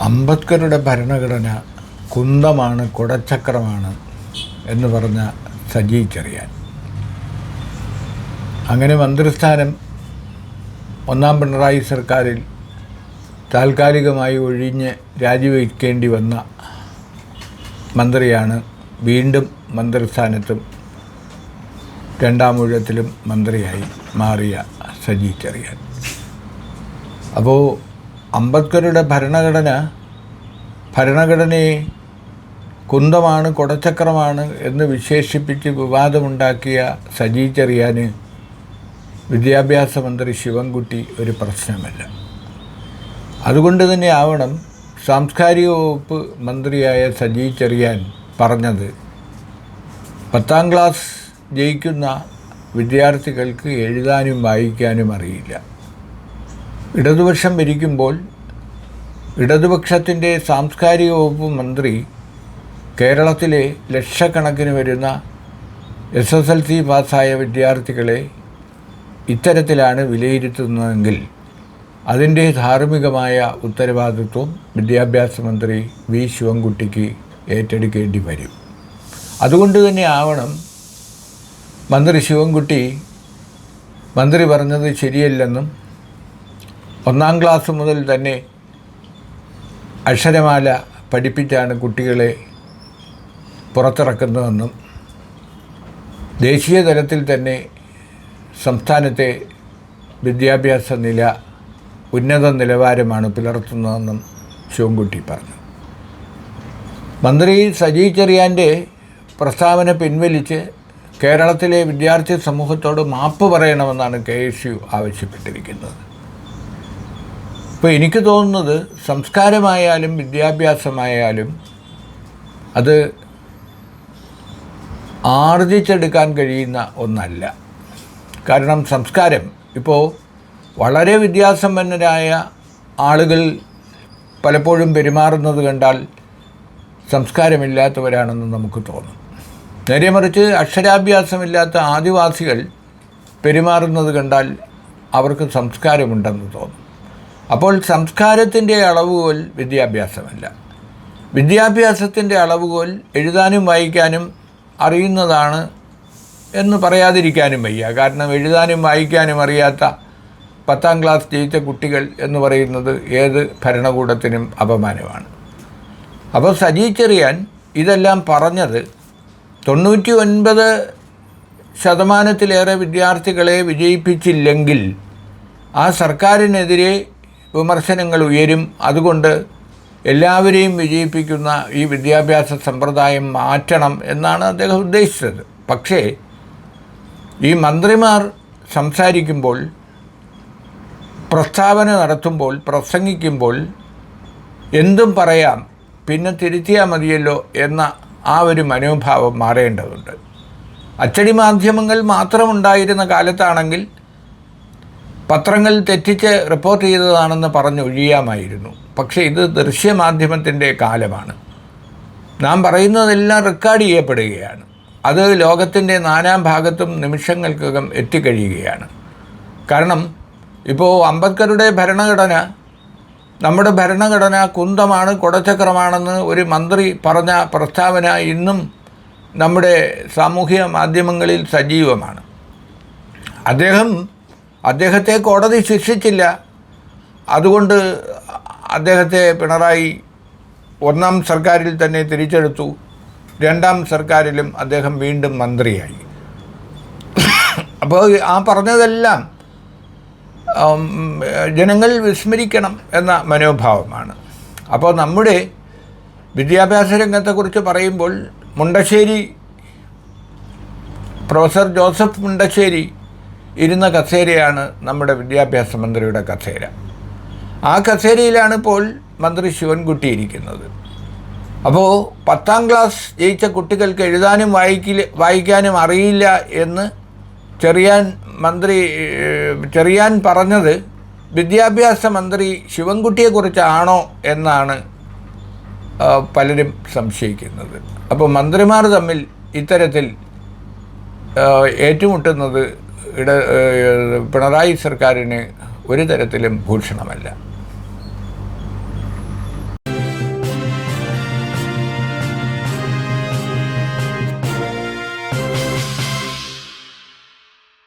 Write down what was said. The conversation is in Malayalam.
അംബേദ്കറുടെ ഭരണഘടന കുന്തമാണ്, കുടച്ചക്രമാണ് എന്ന് പറഞ്ഞ സജി ചെറിയാൻ. അങ്ങനെ മന്ത്രിസ്ഥാനം ഒന്നാം പിണറായി സർക്കാരിൽ താൽക്കാലികമായി ഒഴിഞ്ഞ് രാജിവെക്കേണ്ടി വന്ന മന്ത്രിയാണ് വീണ്ടും മന്ത്രിസ്ഥാനത്തും രണ്ടാം ഊഴത്തിലും മന്ത്രിയായി മാറിയ സജി ചെറിയാൻ. അപ്പോൾ അംബേദ്കറുടെ ഭരണഘടനയെ കുന്തമാണ്, കുടച്ചക്രമാണ് എന്ന് വിശേഷിപ്പിച്ച് വിവാദമുണ്ടാക്കിയ സജി ചെറിയാന് വിദ്യാഭ്യാസ മന്ത്രി ശിവൻകുട്ടി ഒരു പ്രശ്നമല്ല. അതുകൊണ്ട് തന്നെ ആവണം സാംസ്കാരിക വകുപ്പ് മന്ത്രിയായ സജി ചെറിയാൻ പറഞ്ഞത് 10ാം ക്ലാസ് ജയിക്കുന്ന വിദ്യാർത്ഥികൾക്ക് എഴുതാനും വായിക്കാനും അറിയില്ല. ഇടതുപക്ഷം ഭരിക്കുമ്പോൾ ഇടതുപക്ഷത്തിൻ്റെ സാംസ്കാരിക വകുപ്പ് മന്ത്രി കേരളത്തിലെ ലക്ഷക്കണക്കിന് വരുന്ന SSLC പാസ്സായ വിദ്യാർത്ഥികളെ ഇത്തരത്തിലാണ് വിലയിരുത്തുന്നതെങ്കിൽ അതിൻ്റെ ധാർമ്മികമായ ഉത്തരവാദിത്വം വിദ്യാഭ്യാസ മന്ത്രി വി ശിവൻകുട്ടിക്ക് ഏറ്റെടുക്കേണ്ടി വരും. അതുകൊണ്ട് തന്നെ ആവണം മന്ത്രി ശിവൻകുട്ടി മന്ത്രി പറഞ്ഞത് ശരിയല്ലെന്നും 1ാം ക്ലാസ് മുതൽ തന്നെ അക്ഷരമാല പഠിപ്പിച്ചാണ് കുട്ടികളെ പുറത്തിറക്കുന്നതെന്നും ദേശീയ തലത്തിൽ തന്നെ സംസ്ഥാനത്തെ വിദ്യാഭ്യാസ നില ഉന്നത നിലവാരമാണ് പുലർത്തുന്നതെന്നും ശിവൻകുട്ടി പറഞ്ഞു. മന്ത്രി സജി ചെറിയാൻ്റെ പ്രസ്താവന പിൻവലിച്ച് കേരളത്തിലെ വിദ്യാർത്ഥി സമൂഹത്തോട് മാപ്പ് പറയണമെന്നാണ് KSU ആവശ്യപ്പെട്ടിരിക്കുന്നത്. ഇപ്പോൾ എനിക്ക് തോന്നുന്നത് സംസ്കാരമായാലും വിദ്യാഭ്യാസമായാലും അത് ആർജിച്ചെടുക്കാൻ കഴിയുന്ന ഒന്നല്ല. കാരണം സംസ്കാരം ഇപ്പോൾ വളരെ വിദ്യാസമ്പന്നരായ ആളുകൾ പലപ്പോഴും പെരുമാറുന്നത് കണ്ടാൽ സംസ്കാരമില്ലാത്തവരാണെന്ന് നമുക്ക് തോന്നും. നേരെ മറിച്ച് അക്ഷരാഭ്യാസമില്ലാത്ത ആദിവാസികൾ പെരുമാറുന്നത് കണ്ടാൽ അവർക്ക് സംസ്കാരമുണ്ടെന്ന് തോന്നും. അപ്പോൾ സംസ്കാരത്തിൻ്റെ അളവുകോൽ വിദ്യാഭ്യാസമല്ല. വിദ്യാഭ്യാസത്തിൻ്റെ അളവുകോൽ എഴുതാനും വായിക്കാനും അറിയുന്നതാണ് എന്ന് പറയാതിരിക്കാനും വയ്യ. കാരണം എഴുതാനും വായിക്കാനും അറിയാത്ത 10ാം ക്ലാസ് ജയിച്ച കുട്ടികൾ എന്ന് പറയുന്നത് ഏത് ഭരണകൂടത്തിനും അപമാനമാണ്. അപ്പോൾ സജി ചെറിയാൻ ഇതെല്ലാം പറഞ്ഞത് 99% വിദ്യാർത്ഥികളെ വിജയിപ്പിച്ചില്ലെങ്കിൽ ആ സർക്കാരിനെതിരെ വിമർശനങ്ങൾ ഉയരും. അതുകൊണ്ട് എല്ലാവരെയും വിജയിപ്പിക്കുന്ന ഈ വിദ്യാഭ്യാസ സമ്പ്രദായം മാറ്റണം എന്നാണ് അദ്ദേഹം ഉദ്ദേശിച്ചത്. പക്ഷേ ഈ മന്ത്രിമാർ സംസാരിക്കുമ്പോൾ, പ്രസ്താവന നടത്തുമ്പോൾ, പ്രസംഗിക്കുമ്പോൾ എന്തും പറയാം, പിന്നെ തിരുത്തിയാൽ മതിയല്ലോ എന്ന ആ ഒരു മനോഭാവം മാറേണ്ടതുണ്ട്. അച്ചടി മാധ്യമങ്ങൾ മാത്രമുണ്ടായിരുന്ന കാലത്താണെങ്കിൽ പത്രങ്ങൾ തെറ്റിച്ച് റിപ്പോർട്ട് ചെയ്തതാണെന്ന് പറഞ്ഞൊഴിയാമായിരുന്നു. പക്ഷേ ഇത് ദൃശ്യമാധ്യമത്തിൻ്റെ കാലമാണ്. നാം പറയുന്നതെല്ലാം റെക്കോർഡ് ചെയ്യപ്പെടുകയാണ്. അത് ലോകത്തിൻ്റെ നാനാഭാഗത്തും നിമിഷങ്ങൾക്കകം എത്തിക്കഴിയുകയാണ്. കാരണം ഇപ്പോൾ അംബേദ്കറുടെ ഭരണഘടന, നമ്മുടെ ഭരണഘടന കുന്തമാണ്, കുടച്ചക്രമാണെന്ന് ഒരു മന്ത്രി പറഞ്ഞ പ്രസ്താവന ഇന്നും നമ്മുടെ സാമൂഹിക മാധ്യമങ്ങളിൽ സജീവമാണ്. അദ്ദേഹത്തെ കോടതി ശിക്ഷിച്ചില്ല. അതുകൊണ്ട് അദ്ദേഹത്തെ പിണറായി 1ാം സർക്കാരിൽ തന്നെ തിരിച്ചെടുത്തു. 2ാം സർക്കാരിലും അദ്ദേഹം വീണ്ടും മന്ത്രിയായി. അപ്പോൾ ആ പറഞ്ഞതെല്ലാം ജനങ്ങൾ വിസ്മരിക്കണം എന്ന മനോഭാവമാണ്. അപ്പോൾ നമ്മുടെ വിദ്യാഭ്യാസ രംഗത്തെക്കുറിച്ച് പറയുമ്പോൾ പ്രൊഫസർ ജോസഫ് മുണ്ടശ്ശേരി ഇരുന്ന കസേരയാണ് നമ്മുടെ വിദ്യാഭ്യാസ മന്ത്രിയുടെ കസേര. ആ കസേരയിലാണ് ഇപ്പോൾ മന്ത്രി ശിവൻകുട്ടി ഇരിക്കുന്നത്. അപ്പോൾ 10ാം ക്ലാസ് ജയിച്ച കുട്ടികൾക്ക് എഴുതാനും വായിക്കാനും അറിയില്ല എന്ന് ചെറിയാൻ പറഞ്ഞത് വിദ്യാഭ്യാസ മന്ത്രി ശിവൻകുട്ടിയെക്കുറിച്ചാണോ എന്നാണ് പലരും സംശയിക്കുന്നത്. അപ്പോൾ മന്ത്രിമാർ തമ്മിൽ ഇത്തരത്തിൽ ഏറ്റുമുട്ടുന്നത് പിണറായി സർക്കാരിന് ഒരു തരത്തിലും ഭൂഷണമല്ല.